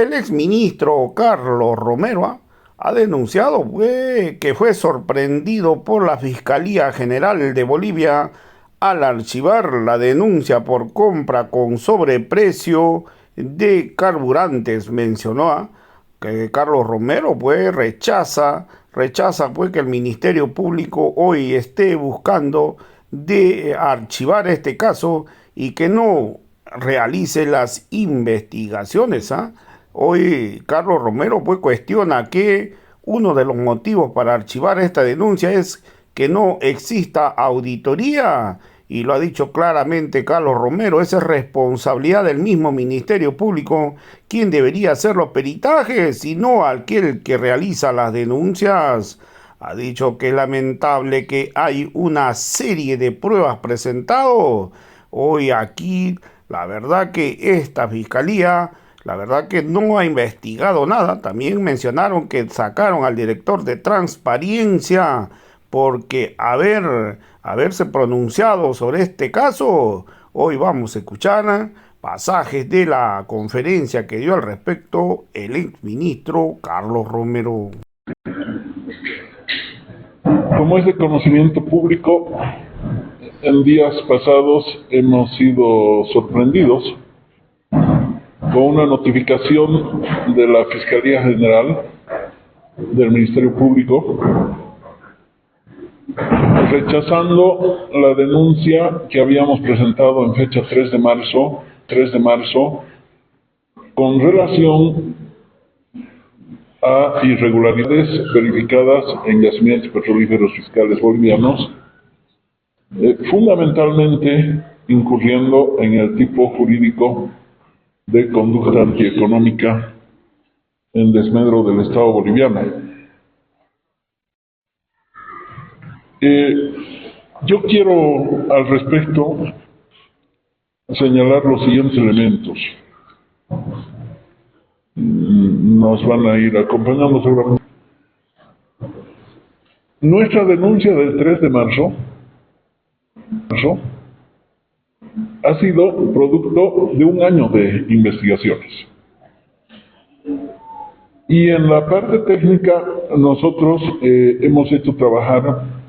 El exministro Carlos Romero ha denunciado que fue sorprendido por la Fiscalía General de Bolivia al archivar la denuncia por compra con sobreprecio de carburantes. Mencionó que Carlos Romero rechaza pues que el Ministerio Público hoy esté buscando de archivar este caso y que no realice las investigaciones. Hoy Carlos Romero pues cuestiona que uno de los motivos para archivar esta denuncia es que no exista auditoría, y lo ha dicho claramente Carlos Romero. Esa es responsabilidad del mismo Ministerio Público, quien debería hacer los peritajes y no aquel que realiza las denuncias. Ha dicho que es lamentable que hay una serie de pruebas presentadas. Hoy aquí, la verdad que esta fiscalía, la verdad que no ha investigado nada. También mencionaron que sacaron al director de Transparencia porque haberse pronunciado sobre este caso. Hoy vamos a escuchar pasajes de la conferencia que dio al respecto el exministro Carlos Romero. Como es de conocimiento público, en días pasados hemos sido sorprendidos con una notificación de la Fiscalía General del Ministerio Público rechazando la denuncia que habíamos presentado en fecha 3 de marzo, con relación a irregularidades verificadas en yacimientos petrolíferos fiscales bolivianos, fundamentalmente incurriendo en el tipo jurídico de conducta antieconómica en desmedro del Estado boliviano. Yo quiero al respecto señalar los siguientes elementos. Nos van a ir acompañando seguramente. Nuestra denuncia del 3 de marzo ha sido producto de un año de investigaciones. Y en la parte técnica nosotros hemos hecho trabajar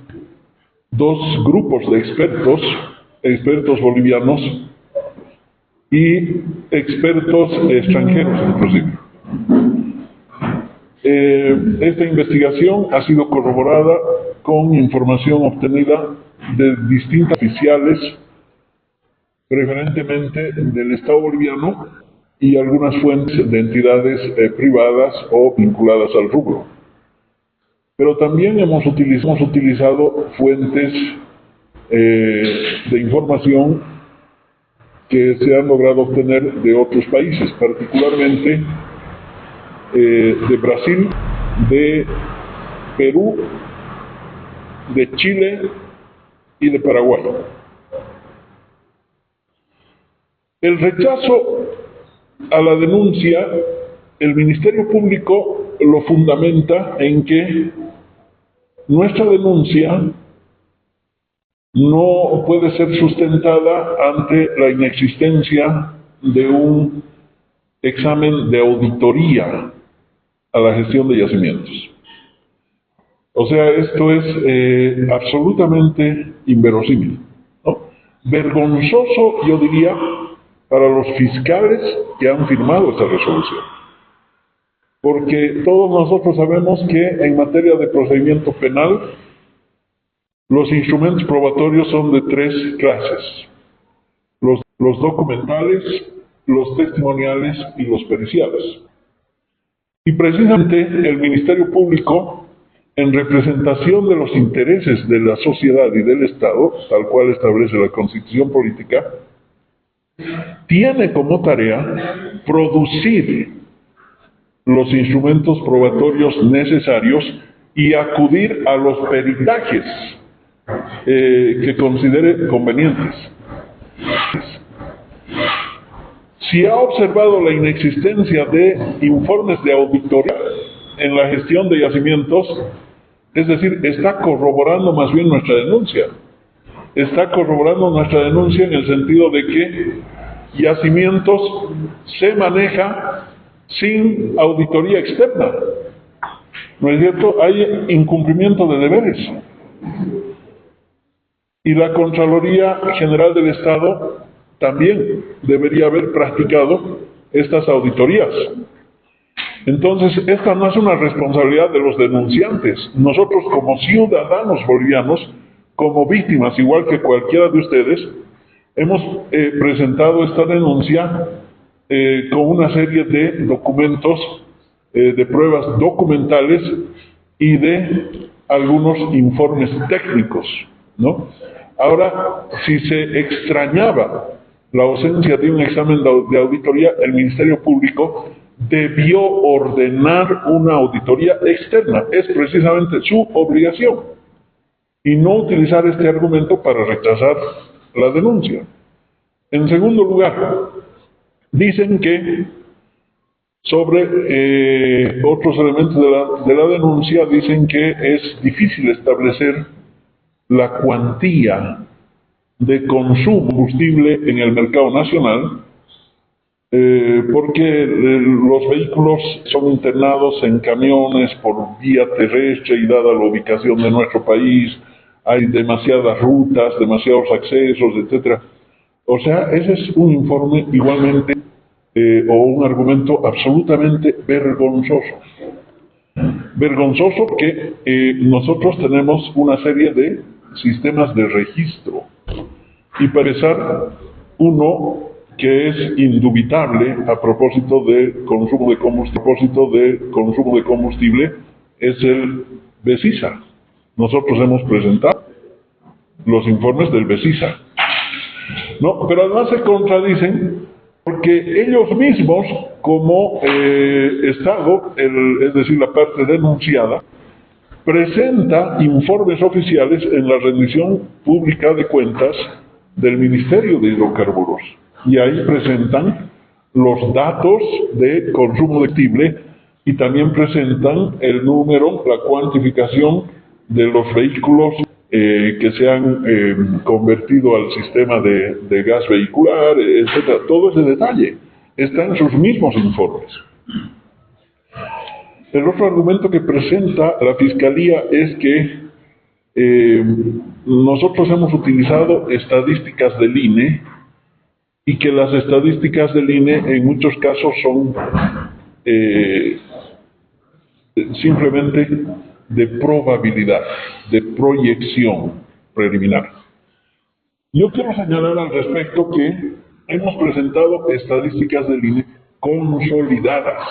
dos grupos de expertos bolivianos y expertos extranjeros inclusive. Esta investigación ha sido corroborada con información obtenida de distintos oficiales, preferentemente del Estado boliviano, y algunas fuentes de entidades privadas o vinculadas al rubro. Pero también hemos utilizado fuentes de información que se han logrado obtener de otros países, particularmente de Brasil, de Perú, de Chile y de Paraguay. El rechazo a la denuncia, el Ministerio Público lo fundamenta en que nuestra denuncia no puede ser sustentada ante la inexistencia de un examen de auditoría a la gestión de yacimientos. O sea, esto es absolutamente inverosímil, ¿no? Vergonzoso, yo diría, para los fiscales que han firmado esta resolución. Porque todos nosotros sabemos que en materia de procedimiento penal, los instrumentos probatorios son de tres clases: los documentales, los testimoniales y los periciales. Y precisamente el Ministerio Público, en representación de los intereses de la sociedad y del Estado, tal cual establece la Constitución Política, tiene como tarea producir los instrumentos probatorios necesarios y acudir a los peritajes que considere convenientes. Si ha observado la inexistencia de informes de auditoría en la gestión de yacimientos, es decir, está corroborando más bien nuestra denuncia. Está corroborando nuestra denuncia en el sentido de que Yacimientos se maneja sin auditoría externa. ¿No es cierto? Hay incumplimiento de deberes. Y la Contraloría General del Estado también debería haber practicado estas auditorías. Entonces, esta no es una responsabilidad de los denunciantes. Nosotros como ciudadanos bolivianos, como víctimas, igual que cualquiera de ustedes, hemos presentado esta denuncia con una serie de documentos, de pruebas documentales y de algunos informes técnicos, ¿no? Ahora, si se extrañaba la ausencia de un examen de auditoría, el Ministerio Público debió ordenar una auditoría externa. Es precisamente su obligación. Y no utilizar este argumento para rechazar la denuncia. En segundo lugar, dicen que sobre otros elementos de la denuncia, dicen que es difícil establecer la cuantía de consumo de combustible en el mercado nacional, porque los vehículos son internados en camiones por vía terrestre y dada la ubicación de nuestro país, hay demasiadas rutas, demasiados accesos, etc. O sea, ese es un informe igualmente o un argumento absolutamente vergonzoso. Vergonzoso que nosotros tenemos una serie de sistemas de registro. Y para empezar, uno que es indubitable a propósito de consumo de combustible, es el BESISA. Nosotros hemos presentado los informes del BESISA. No, pero además se contradicen porque ellos mismos, como Estado, es decir, la parte denunciada, presenta informes oficiales en la rendición pública de cuentas del Ministerio de Hidrocarburos. Y ahí presentan los datos de consumo de combustible y también presentan el número, la cuantificación de los vehículos que se han convertido al sistema de gas vehicular, etc. Todo ese detalle está en sus mismos informes. El otro argumento que presenta la Fiscalía es que nosotros hemos utilizado estadísticas del INE y que las estadísticas del INE en muchos casos son simplemente de probabilidad, de proyección preliminar. Yo quiero señalar al respecto que hemos presentado estadísticas del INE consolidadas.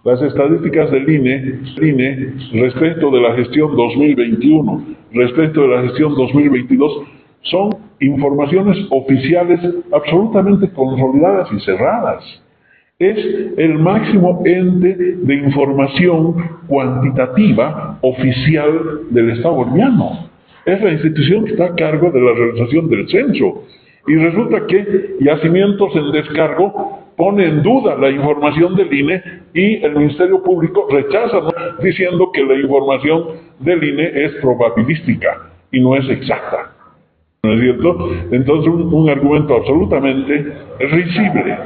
Las estadísticas del INE respecto de la gestión 2021, respecto de la gestión 2022, son informaciones oficiales absolutamente consolidadas y cerradas. Es el máximo ente de información cuantitativa oficial del Estado boliviano. Es la institución que está a cargo de la realización del censo. Y resulta que Yacimientos en Descargo pone en duda la información del INE y el Ministerio Público rechaza, ¿no?, diciendo que la información del INE es probabilística y no es exacta. ¿No es cierto? Entonces un argumento absolutamente risible.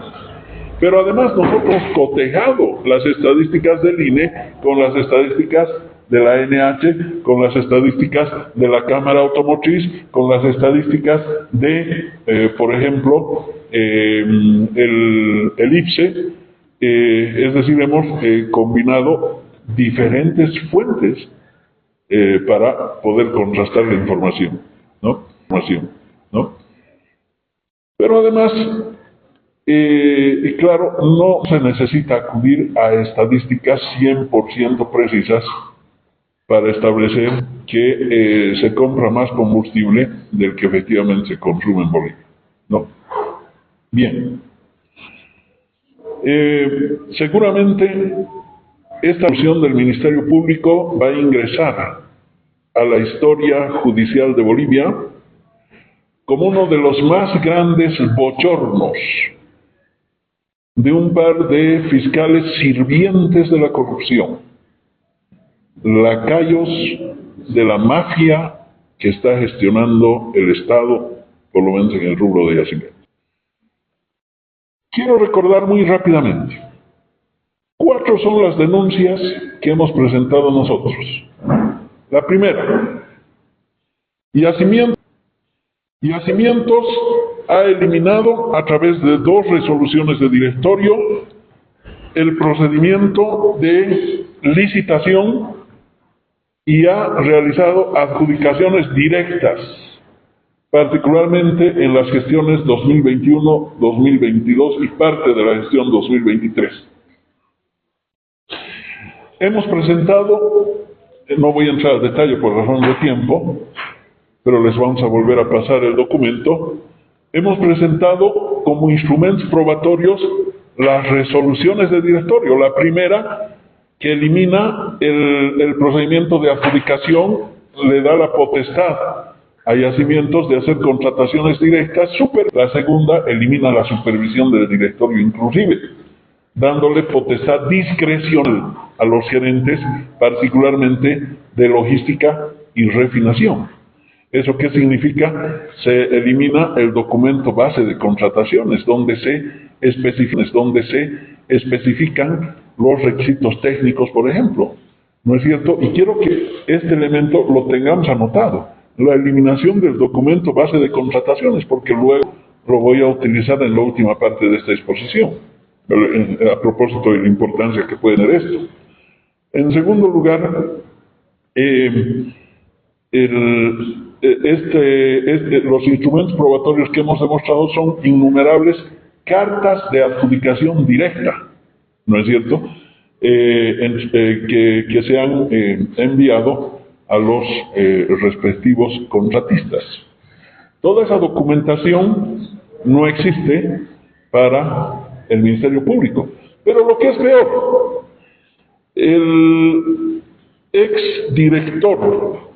Pero además nosotros hemos cotejado las estadísticas del INE con las estadísticas de la NH, con las estadísticas de la Cámara Automotriz, con las estadísticas de, por ejemplo, el IPSE, es decir, hemos combinado diferentes fuentes para poder contrastar la información, ¿no? Pero además, claro, no se necesita acudir a estadísticas 100% precisas para establecer que se compra más combustible del que efectivamente se consume en Bolivia, ¿no? Bien. Seguramente esta opción del Ministerio Público va a ingresar a la historia judicial de Bolivia como uno de los más grandes bochornos de un par de fiscales sirvientes de la corrupción, lacayos de la mafia que está gestionando el Estado, por lo menos en el rubro de yacimientos. Quiero recordar muy rápidamente 4 son las denuncias que hemos presentado nosotros. La primera, Yacimientos ha eliminado a través de 2 resoluciones de directorio el procedimiento de licitación y ha realizado adjudicaciones directas, particularmente en las gestiones 2021, 2022 y parte de la gestión 2023. Hemos presentado, no voy a entrar al detalle por razón de tiempo, pero les vamos a volver a pasar el documento. Hemos presentado como instrumentos probatorios las resoluciones de directorio. La primera, que elimina el procedimiento de adjudicación, le da la potestad a Yacimientos de hacer contrataciones directas. La segunda, elimina la supervisión del directorio inclusive, dándole potestad discrecional a los gerentes, particularmente de logística y refinación. ¿Eso qué significa? Se elimina el documento base de contrataciones, donde se especifican los requisitos técnicos, por ejemplo. ¿No es cierto? Y quiero que este elemento lo tengamos anotado, la eliminación del documento base de contrataciones, porque luego lo voy a utilizar en la última parte de esta exposición, a propósito de la importancia que puede tener esto. En segundo lugar, los instrumentos probatorios que hemos demostrado son innumerables cartas de adjudicación directa, ¿no es cierto?, que se han enviado a los respectivos contratistas. Toda esa documentación no existe para el Ministerio Público. Pero lo que es peor, el exdirector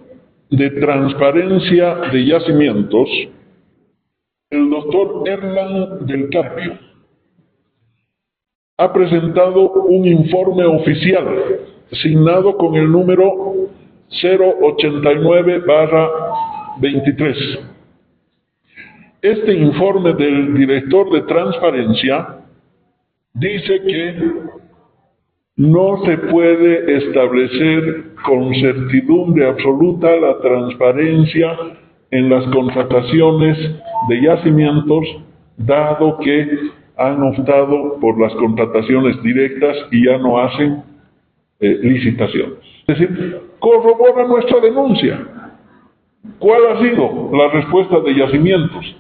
de Transparencia de Yacimientos, el doctor Erlan del Carpio, ha presentado un informe oficial signado con el número 089/23. Este informe del director de Transparencia dice que no se puede establecer con certidumbre absoluta la transparencia en las contrataciones de Yacimientos, dado que han optado por las contrataciones directas y ya no hacen licitaciones. Es decir, corrobora nuestra denuncia. ¿Cuál ha sido la respuesta de Yacimientos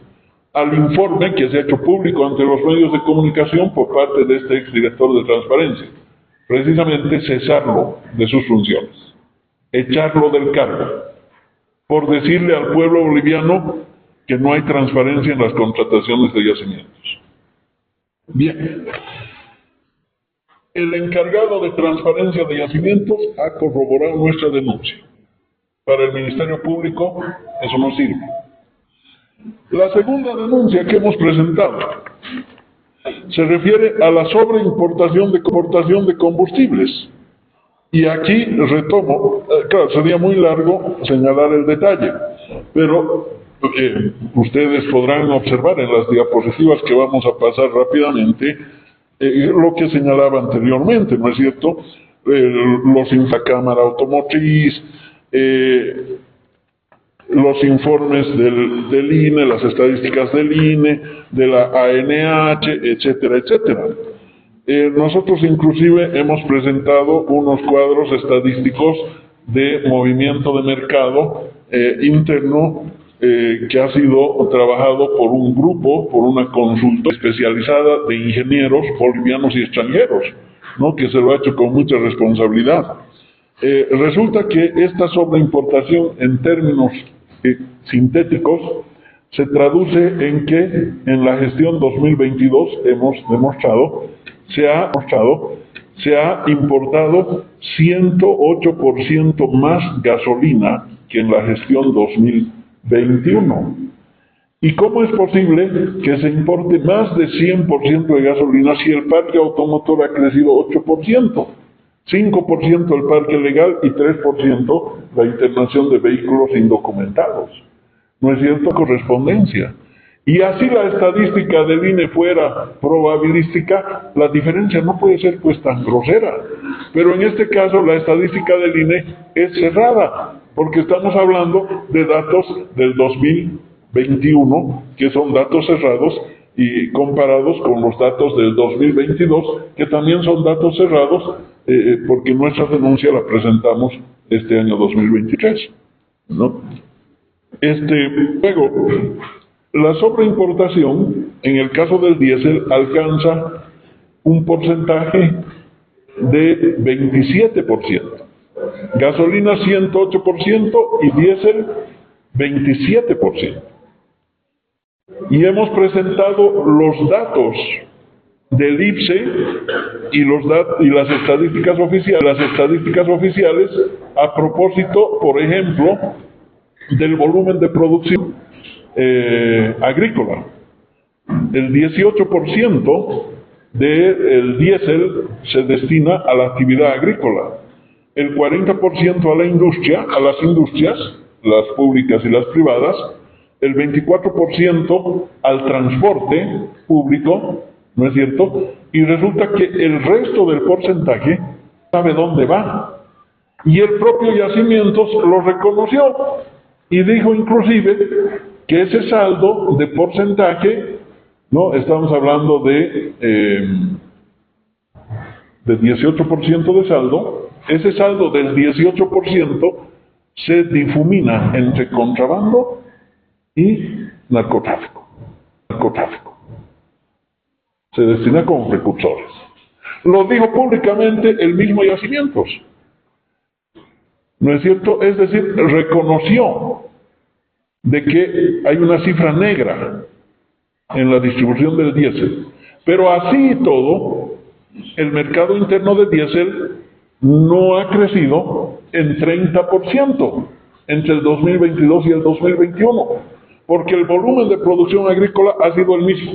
al informe que se ha hecho público ante los medios de comunicación por parte de este exdirector de Transparencia? Precisamente cesarlo de sus funciones, echarlo del cargo, por decirle al pueblo boliviano que no hay transparencia en las contrataciones de Yacimientos. Bien, el encargado de Transparencia de Yacimientos ha corroborado nuestra denuncia. Para el Ministerio Público eso no sirve. La segunda denuncia que hemos presentado se refiere a la sobreimportación de combustibles. Y aquí retomo, claro, sería muy largo señalar el detalle, pero ustedes podrán observar en las diapositivas que vamos a pasar rápidamente lo que señalaba anteriormente, ¿no es cierto? Los la Cámara Automotriz, los informes del INE, las estadísticas del INE, de la ANH, etcétera, etcétera. Nosotros inclusive hemos presentado unos cuadros estadísticos de movimiento de mercado interno que ha sido trabajado por un grupo, por una consultora especializada de ingenieros bolivianos y extranjeros, ¿no?, que se lo ha hecho con mucha responsabilidad. Resulta que esta sobreimportación en términos sintéticos se traduce en que en la gestión 2022 hemos demostrado, se ha importado 108% más gasolina que en la gestión 2021. ¿Y cómo es posible que se importe más de 100% de gasolina si el parque automotor ha crecido 8%? 5% el parque legal y 3% la internación de vehículos indocumentados. ¿No es cierto? Correspondencia. y así la estadística del INE fuera probabilística, la diferencia no puede ser pues tan grosera. Pero en este caso la estadística del INE es cerrada, porque estamos hablando de datos del 2021, que son datos cerrados, y comparados con los datos del 2022, que también son datos cerrados, porque nuestra denuncia la presentamos este año 2023, ¿no? Luego, la sobreimportación, en el caso del diésel, alcanza un porcentaje de 27%, gasolina 108% y diésel 27%. Y hemos presentado los datos del IPSE y las estadísticas oficiales a propósito, por ejemplo, del volumen de producción agrícola. El 18% del diésel se destina a la actividad agrícola, el 40% a la industria, a las industrias, las públicas y las privadas, el 24% al transporte público, ¿no es cierto? Y resulta que el resto del porcentaje sabe dónde va. Y el propio Yacimientos lo reconoció y dijo inclusive que ese saldo de porcentaje, ¿no? Estamos hablando de 18% de saldo, ese saldo del 18% se difumina entre contrabando y narcotráfico. Se destina como precursores. Lo dijo públicamente el mismo Yacimientos, ¿no es cierto? Es decir, reconoció de que hay una cifra negra en la distribución del diésel. Pero así y todo, el mercado interno de diésel no ha crecido en 30% entre el 2022 y el 2021, porque el volumen de producción agrícola ha sido el mismo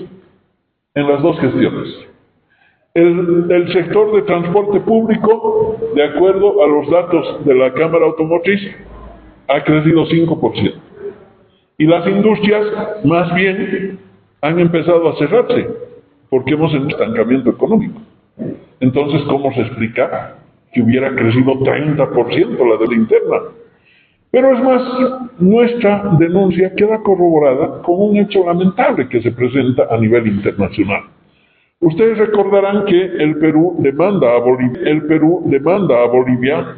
en las dos gestiones. El sector de transporte público, de acuerdo a los datos de la Cámara Automotriz, ha crecido 5%. Y las industrias, más bien, han empezado a cerrarse, porque hemos en estancamiento económico. Entonces, ¿cómo se explica que hubiera crecido 30% la de la interna? Pero es más, nuestra denuncia queda corroborada con un hecho lamentable que se presenta a nivel internacional. Ustedes recordarán que el Perú demanda a Bolivia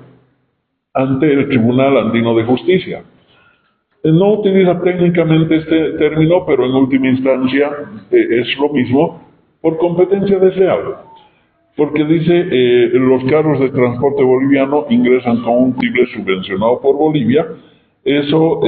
ante el Tribunal Andino de Justicia. No utiliza técnicamente este término, pero en última instancia es lo mismo, por competencia desleal. Porque dice, los carros de transporte boliviano ingresan con un combustible subvencionado por Bolivia. Eso,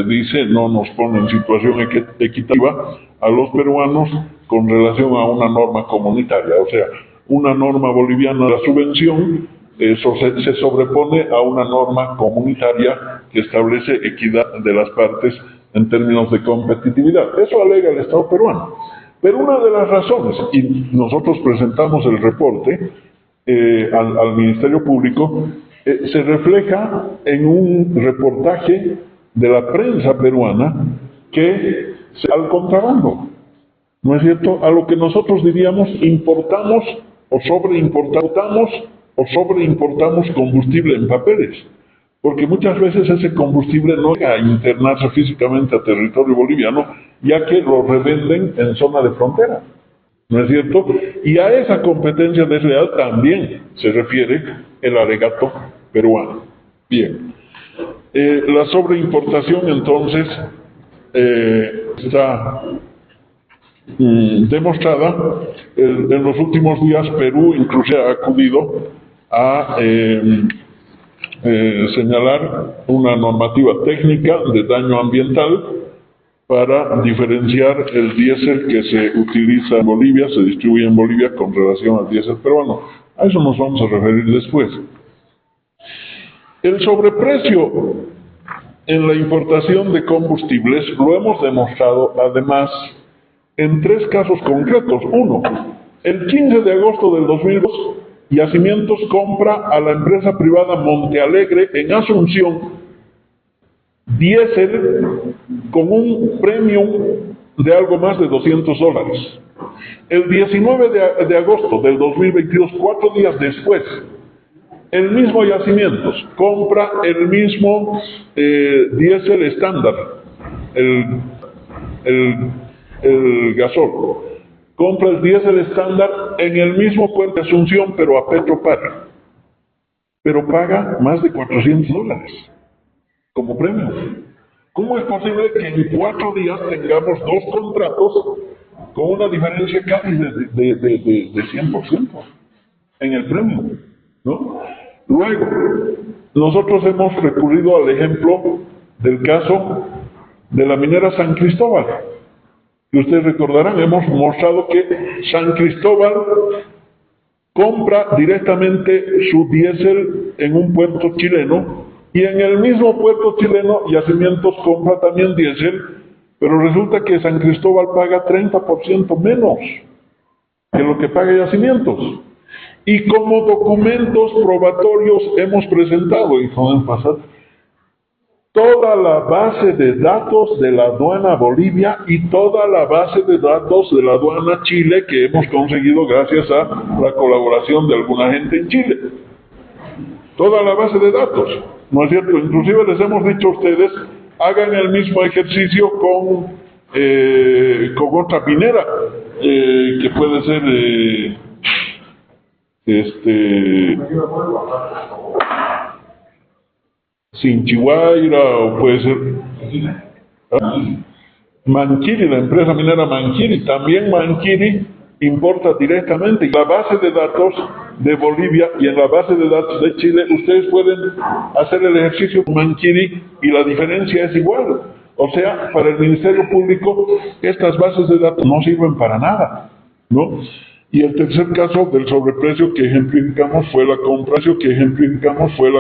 dice, no nos pone en situación equitativa a los peruanos con relación a una norma comunitaria. O sea, una norma boliviana de la subvención, eso se sobrepone a una norma comunitaria que establece equidad de las partes en términos de competitividad. Eso alega el Estado peruano. Pero una de las razones, y nosotros presentamos el reporte al Ministerio Público, se refleja en un reportaje de la prensa peruana que al contrabando, ¿no es cierto? A lo que nosotros diríamos importamos o sobreimportamos combustible en papeles. Porque muchas veces ese combustible no llega a internarse físicamente a territorio boliviano, ya que lo revenden en zona de frontera, ¿no es cierto? Y a esa competencia desleal también se refiere el alegato peruano. Bien, la sobreimportación entonces está demostrada. En los últimos días Perú incluso ha acudido a señalar una normativa técnica de daño ambiental para diferenciar el diésel que se utiliza en Bolivia, se distribuye en Bolivia con relación al diésel peruano. A eso nos vamos a referir después. El sobreprecio en la importación de combustibles lo hemos demostrado además en tres casos concretos. Uno, el 15 de agosto del 2002, Yacimientos compra a la empresa privada Montealegre en Asunción diésel con un premium de algo más de $200. El 19 de agosto del 2022, 4 días después, el mismo Yacimientos compra el mismo diésel estándar, el gasol. Compra el diésel estándar en el mismo puente de Asunción, pero a Petropar. Pero paga más de $400 como premio. ¿Cómo es posible que en 4 días tengamos 2 contratos con una diferencia casi de 100% en el premio? ¿No? Luego, nosotros hemos recurrido al ejemplo del caso de la minera San Cristóbal. Y ustedes recordarán, hemos mostrado que San Cristóbal compra directamente su diésel en un puerto chileno, y en el mismo puerto chileno Yacimientos compra también diésel, pero resulta que San Cristóbal paga 30% menos que lo que paga Yacimientos. Y como documentos probatorios hemos presentado, y pueden pasar, toda la base de datos de la aduana Bolivia y toda la base de datos de la aduana Chile, que hemos conseguido gracias a la colaboración de alguna gente en Chile. Toda la base de datos, ¿no es cierto? Inclusive les hemos dicho a ustedes, hagan el mismo ejercicio con otra minera, que puede ser Sinchihuayra, o puede ser Manquiri, la empresa minera Manquiri. También Manquiri importa directamente. En la base de datos de Bolivia y en la base de datos de Chile, ustedes pueden hacer el ejercicio con Manquiri y la diferencia es igual. O sea, para el Ministerio Público, estas bases de datos no sirven para nada, ¿no? Y el tercer caso del sobreprecio que ejemplificamos fue la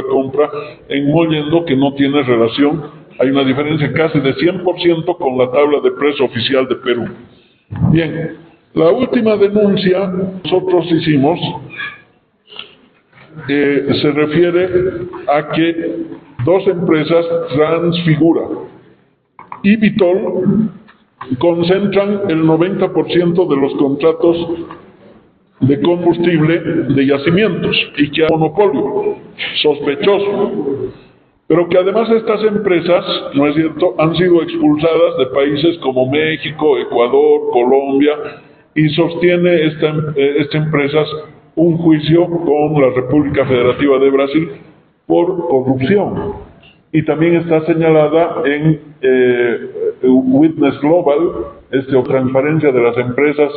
compra en Mollendo, que no tiene relación. Hay una diferencia casi de 100% con la tabla de precio oficial de Perú. Bien, la última denuncia que nosotros hicimos se refiere a que 2 empresas, Transfigura y Vitol, concentran el 90% de los contratos de combustible de Yacimientos y que hay monopolio sospechoso, pero que además estas empresas, ¿no es cierto?, han sido expulsadas de países como México, Ecuador, Colombia, y sostiene esta empresa un juicio con la República Federativa de Brasil por corrupción. Y también está señalada en Witness Global, o transparencia de las empresas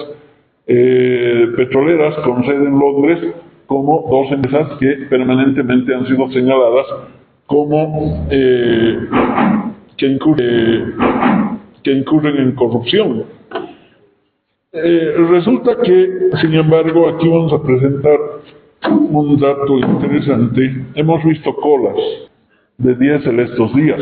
petroleras con sede en Londres, como 2 empresas que permanentemente han sido señaladas como que incurren en corrupción. Resulta que, sin embargo, aquí vamos a presentar un dato interesante. Hemos visto colas de diésel estos días.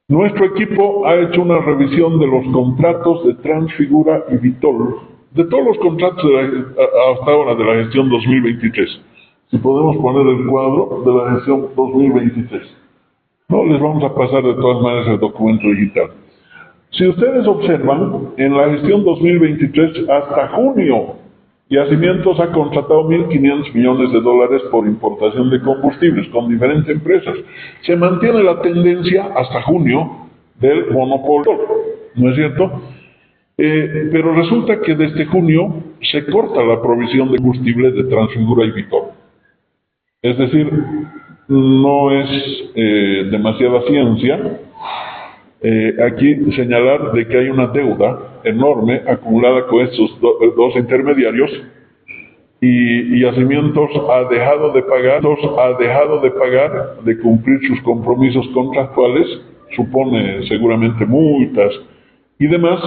Nuestro equipo ha hecho una revisión de los contratos de Transfigura y Vitol, de todos los contratos hasta ahora de la gestión 2023. Si podemos poner el cuadro de la gestión 2023. No, les vamos a pasar de todas maneras el documento digital. Si ustedes observan, en la gestión 2023 hasta junio, Yacimientos ha contratado $1.500 millones por importación de combustibles con diferentes empresas. Se mantiene la tendencia hasta junio del monopolio, ¿no es cierto? Pero resulta que desde junio se corta la provisión de combustibles de Transfigura y Vitol. Es decir, no es demasiada ciencia aquí señalar de que hay una deuda enorme acumulada con estos 2 intermediarios, y Yacimientos ha dejado de pagar, de cumplir sus compromisos contractuales, supone seguramente multas y demás,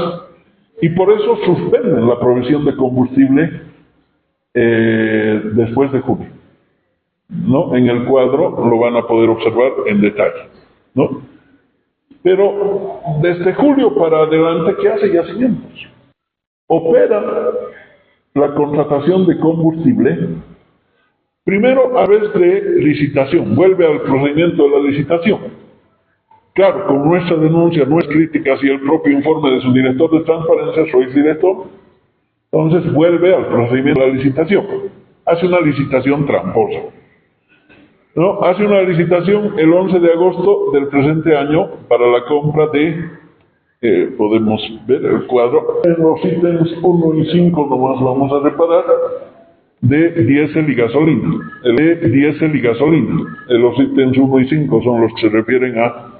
y por eso suspenden la provisión de combustible después de junio, ¿no? En el cuadro lo van a poder observar en detalle, ¿no? Pero desde julio para adelante, ¿qué hace Yacimientos? Opera la contratación de combustible, primero a través de licitación, vuelve al procedimiento de la licitación. Claro, con nuestra denuncia, nuestras críticas y el propio informe de su director de transparencia, su exdirector, entonces vuelve al procedimiento de la licitación. Hace una licitación tramposa. ¿No? Hace una licitación el 11 de agosto del presente año para la compra de, podemos ver el cuadro, en los ítems 1 y 5 nomás vamos a reparar, de diésel y gasolina. El de diésel y gasolina. Los ítems 1 y 5 son los que se refieren a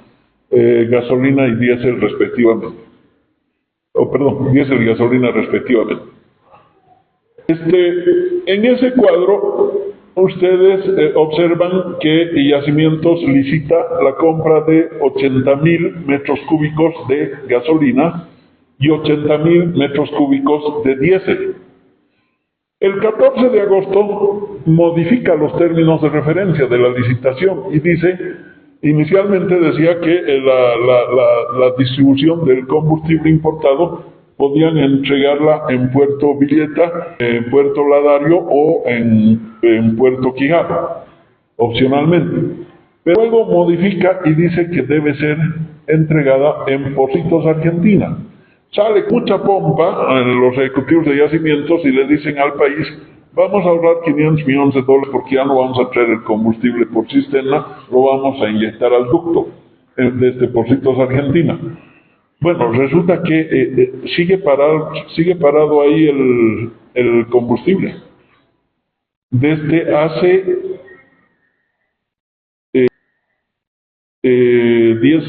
gasolina y diésel respectivamente. Perdón, diésel y gasolina respectivamente. En ese cuadro, ustedes observan que Yacimientos licita la compra de 80,000 metros cúbicos de gasolina y 80,000 metros cúbicos de diésel. El 14 de agosto modifica los términos de referencia de la licitación y dice, inicialmente decía que la distribución del combustible importado podían entregarla en Puerto Villeta, en Puerto Ladario o en Puerto Quijano, opcionalmente. Pero luego modifica y dice que debe ser entregada en Pocitos, Argentina. Sale mucha pompa en los ejecutivos de Yacimientos y le dicen al país, vamos a ahorrar 500 millones de dólares porque ya no vamos a traer el combustible por cisterna, lo vamos a inyectar al ducto desde Pocitos, Argentina. Bueno, resulta que sigue parado ahí el combustible. Desde hace 10